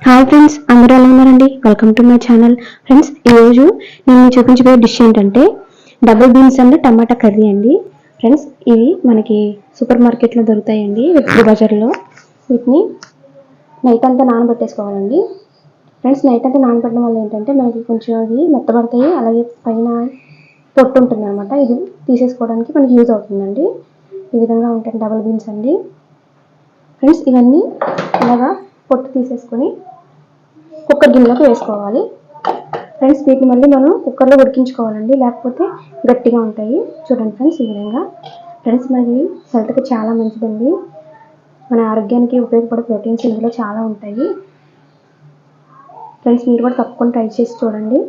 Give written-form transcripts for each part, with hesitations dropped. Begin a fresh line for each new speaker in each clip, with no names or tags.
Hi friends, అందరూ ఎలా ఉన్నారండి? Welcome to my channel. Friends, ఈరోజు నేను చూపించబోయే డిష్ ఏంటంటే double beans and tomato curry అండి. ఫ్రెండ్స్, ఇవి మనకి సూపర్ మార్కెట్లో దొరుకుతాయండి, వెజిటబుల్ బజార్లో. వీటిని నైట్ అంతా నానబెట్టేసుకోవాలండి. ఫ్రెండ్స్, నైట్ అంతా నానబెట్టడం వల్ల ఏంటంటే మనకి కొంచెం అవి మెత్తబడతాయి, అలాగే పైన పొట్టు ఉంటుంది అనమాట. ఇది తీసేసుకోవడానికి మనకి యూజ్ అవుతుందండి. ఈ విధంగా ఉంటాయి డబుల్ బీన్స్ అండి. ఫ్రెండ్స్, ఇవన్నీ ఇలాగా పొట్టు తీసేసుకొని కుక్కర్ గిన్నెలోకి వేసుకోవాలి. ఫ్రెండ్స్, వీటిని మళ్ళీ మనం కుక్కర్లో ఉడికించుకోవాలండి, లేకపోతే గట్టిగా ఉంటాయి. చూడండి ఫ్రెండ్స్, ఈ విధంగా. ఫ్రెండ్స్, మనకి హెల్త్కి చాలా మంచిదండి. మన ఆరోగ్యానికి ఉపయోగపడే ప్రోటీన్స్ ఇందులో చాలా ఉంటాయి. ఫ్రెండ్స్, మీరు కూడా తప్పకుండా ట్రై చేసి చూడండి.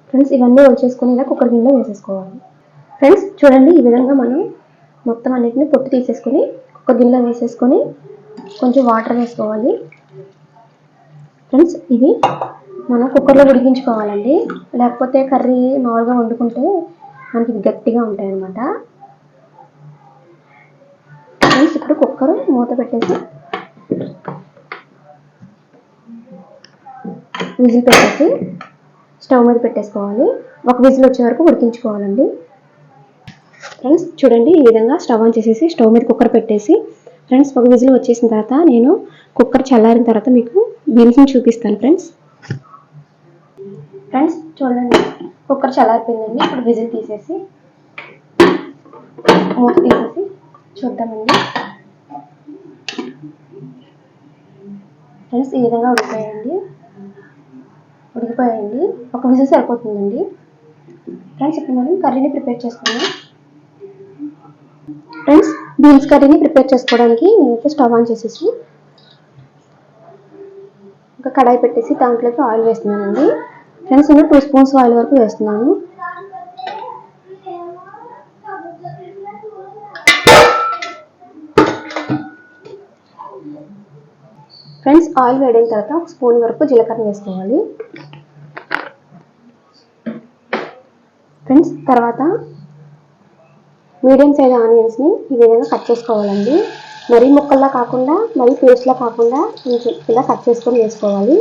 ఫ్రెండ్స్, ఇవన్నీ వచ్చేసుకొని ఇలా కుక్కర్ గిన్నెలో వేసేసుకోవాలి. ఫ్రెండ్స్, చూడండి, ఈ విధంగా మనం మొత్తం అన్నిటిని పొట్టు తీసేసుకొని కుక్కర్ గిన్నెలో వేసేసుకొని కొంచెం వాటర్ వేసుకోవాలి. ఫ్రెండ్స్, ఇవి మనం కుక్కర్లో ఉడికించుకోవాలండి, లేకపోతే కర్రీ మామూలుగా వండుకుంటే మనకి గట్టిగా ఉంటాయి అన్నమాట. ఫ్రెండ్స్, ఇప్పుడు కుక్కర్ మూత పెట్టేసి విజిల్ పెట్టేసి స్టవ్ మీద పెట్టేసుకోవాలి. ఒక విజిల్ వచ్చే వరకు ఉడికించుకోవాలండి. ఫ్రెండ్స్, చూడండి, ఈ విధంగా స్టవ్ ఆన్ చేసేసి స్టవ్ మీద కుక్కర్ పెట్టేసి ఫ్రెండ్స్ ఒక విజిల్ వచ్చేసిన తర్వాత నేను కుక్కర్ చల్లారిన తర్వాత మీకు బీన్స్ని చూపిస్తాను. ఫ్రెండ్స్, చూడండి, కుక్కర్ చల్లారిపోయిందండి. ఇప్పుడు విజిల్ తీసేసి మూత తీసేసి చూద్దామండి. ఫ్రెండ్స్, ఈ విధంగా ఉడికిపోయాయండి. ఒక విజిల్ సరిపోతుందండి. ఫ్రెండ్స్, ఇప్పుడు మనం కర్రీని ప్రిపేర్ చేసుకుందాం. ఫ్రెండ్స్, బీన్స్ కర్రీని ప్రిపేర్ చేసుకోవడానికి నేనైతే స్టవ్ ఆన్ చేసేసి ఒక కడాయి పెట్టేసి దాంట్లోకి ఆయిల్ వేస్తున్నానండి. ఫ్రెండ్స్, నేను 2 స్పూన్స్ ఆయిల్ వరకు వేస్తున్నాను. ఫ్రెండ్స్, ఆయిల్ వేడిన తర్వాత 1 స్పూన్ వరకు జీలకర్ర వేసుకోవాలి. ఫ్రెండ్స్, తర్వాత మీడియం సైజ్ ఆనియన్స్ని ఈ విధంగా కట్ చేసుకోవాలండి. మరీ ముక్కల్లా కాకుండా, మరీ పేస్ట్లా కాకుండా కొంచెం ఇలా కట్ చేసుకొని వేసుకోవాలి.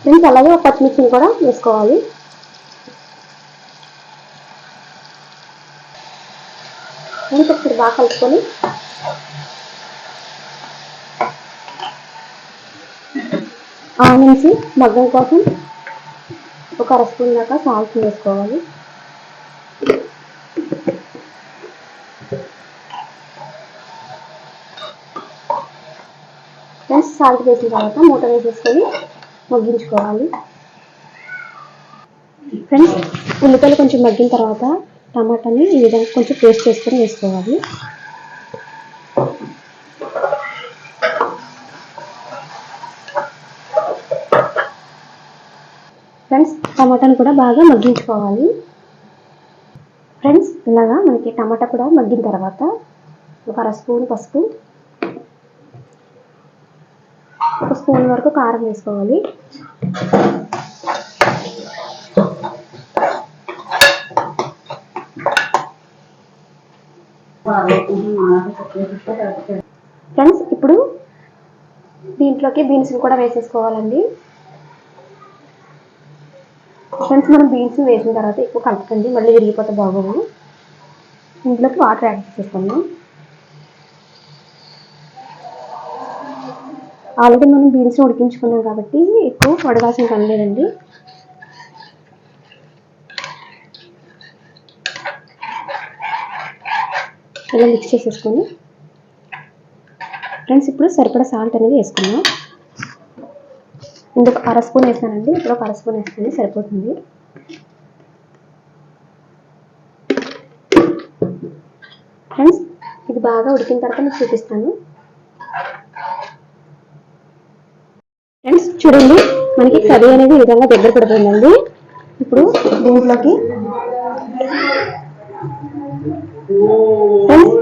ఫ్రెండ్స్, అలాగే ఒక పచ్చిమిర్చిని కూడా వేసుకోవాలి. ఫ్రెండ్స్, ఒకసారి బాగా కలుపుకొని ఆనియన్స్ మగ్గం కోసం ఒక 1/2 స్పూన్ దాకా సాల్ట్ వేసుకోవాలి. ఫ్రెండ్స్, సాల్ట్ వేసిన తర్వాత మూత వేసేసుకొని మగ్గించుకోవాలి. ఫ్రెండ్స్, ఉల్లిపాయలు కొంచెం మగ్గిన తర్వాత టమాటాని ఈ విధంగా కొంచెం పేస్ట్ చేసుకొని వేసుకోవాలి. ఫ్రెండ్స్, టమాటాను కూడా బాగా మగ్గించుకోవాలి. ఫ్రెండ్స్, ఇలాగా మనకి టమాటా కూడా మగ్గిన తర్వాత ఒక 1/2 స్పూన్ పసుపు, 1 స్పూన్ వరకు కారం వేసుకోవాలి. ఫ్రెండ్స్, ఇప్పుడు దీంట్లోకి బీన్స్ని కూడా వేసేసుకోవాలండి. ఫ్రెండ్స్, మనం బీన్స్ వేసిన తర్వాత ఎక్కువ కలపకండి, మళ్ళీ విరిగిపోతే బాగోదు. ఇంట్లోకి వాటర్ యాడ్ చేసుకుందాం. ఆల్రెడీ మనం బీన్స్ ఉడికించుకున్నాం కాబట్టి ఎక్కువ వడగాల్సిన పని లేదండి. ఇలా మిక్స్ చేసేసుకొని ఫ్రెండ్స్, ఇప్పుడు సరిపడా సాల్ట్ అనేది వేసుకున్నాం. ఇందుకు 1/2 స్పూన్ వేసానండి, ఇప్పుడు ఒక 1/2 స్పూన్ వేసుకొని సరిపోతుంది. ఫ్రెండ్స్, ఇది బాగా ఉడికిన తర్వాత మీకు చూపిస్తాను. ఫ్రెండ్స్, చూడండి, మనకి కర్రీ అనేది ఈ విధంగా దగ్గర పడిపోయిందండి. ఇప్పుడు దీంట్లోకి ఫ్రెండ్స్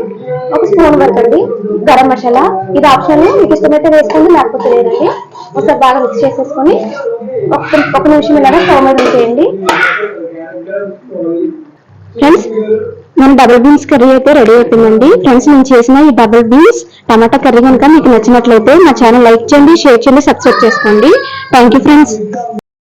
1 స్పూన్ వరకు అండి గరం మసాలా, ఇది ఆప్షన్, మీకు ఇష్టమైతే వేసుకోండి, లేకపోతే లేదండి. ఒకసారి బాగా మిక్స్ చేసేసుకొని ఒక నిమిషం ఇలాగా స్టవ్ మీద ఉంచేయండి. ఫ్రెండ్స్, మన డబుల్ బీన్స్ కర్రీ అయితే రెడీ అయిపోయిందండి. ఫ్రెండ్స్, నేను చేసిన ఈ డబుల్ బీన్స్ టమాటా కర్రీ కనుక మీకు నచ్చినట్లయితే మా ఛానల్ లైక్ చేయండి, షేర్ చేయండి, సబ్స్క్రైబ్ చేసుకోండి. Thank you friends.